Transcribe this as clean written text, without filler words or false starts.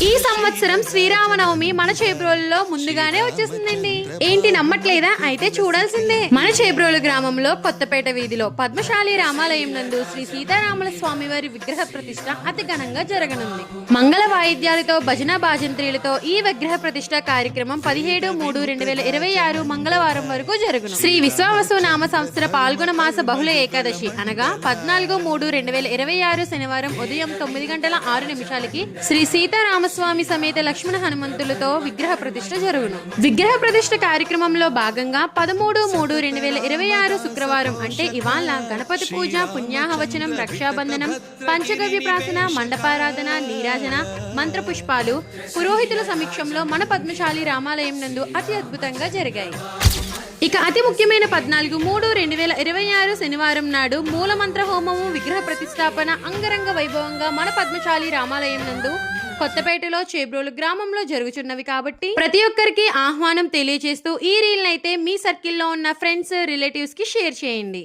ఈ సంవత్సరం శ్రీరామనవమి మన చేబ్రోలులో ముందుగానే వచ్చేసిందండి. ఏంటి నమ్మట్లేదా? అయితే చూడాల్సిందే. మన చేబ్రోలు గ్రామంలో కొత్తపేట వీధిలో పద్మశాలి రామాలయం నందు శ్రీ సీతారాముల స్వామి వారి విగ్రహ ప్రతిష్ట అతి ఘనంగా జరగనుంది. మంగళ వాయిద్యాలతో భజన భాజంత్రీలతో ఈ విగ్రహ ప్రతిష్ట కార్యక్రమం 17/3/2026 మంగళవారం వరకు జరుగును. శ్రీ విశ్వావసు నామ సంవత్సర పాల్గొన మాస బహుళ ఏకాదశి అనగా 14/3/2026 శనివారం ఉదయం 9:06 శ్రీ సీతారామస్వామి సమేత లక్ష్మణ హనుమంతులతో విగ్రహ ప్రతిష్ఠ జరుగును. విగ్రహ ప్రతిష్ఠ కార్యక్రమంలో భాగంగా 13/3/2026 శుక్రవారం అంటే ఇవాళ గణపతి పూజ, పుణ్యాహవచనం, రక్షాబంధనం, పంచగవ్య ప్రాసన, మండపారాధన, నీరాజన, మంత్రపుష్పాలు పురోహితుల సమక్షంలో మన పద్మశాలి రామాలయం నందు అతి అద్భుతంగా జరిగాయి. ఇక అతి ముఖ్యమైన 14/3/2026 శనివారం నాడు మూలమంత్ర హోమము, విగ్రహ ప్రతిష్టాపన అంగరంగ వైభవంగా మన పద్మశాలి రామాలయం నందు కొత్తపేటలో చేబ్రోలు గ్రామంలో జరుగుతున్నవి కాబట్టి ప్రతి ఒక్కరికి ఆహ్వానం తెలియజేస్తూ ఈ రీల్ అయితే మీ సర్కిల్లో ఉన్న ఫ్రెండ్స్, రిలేటివ్స్ కి షేర్ చేయండి.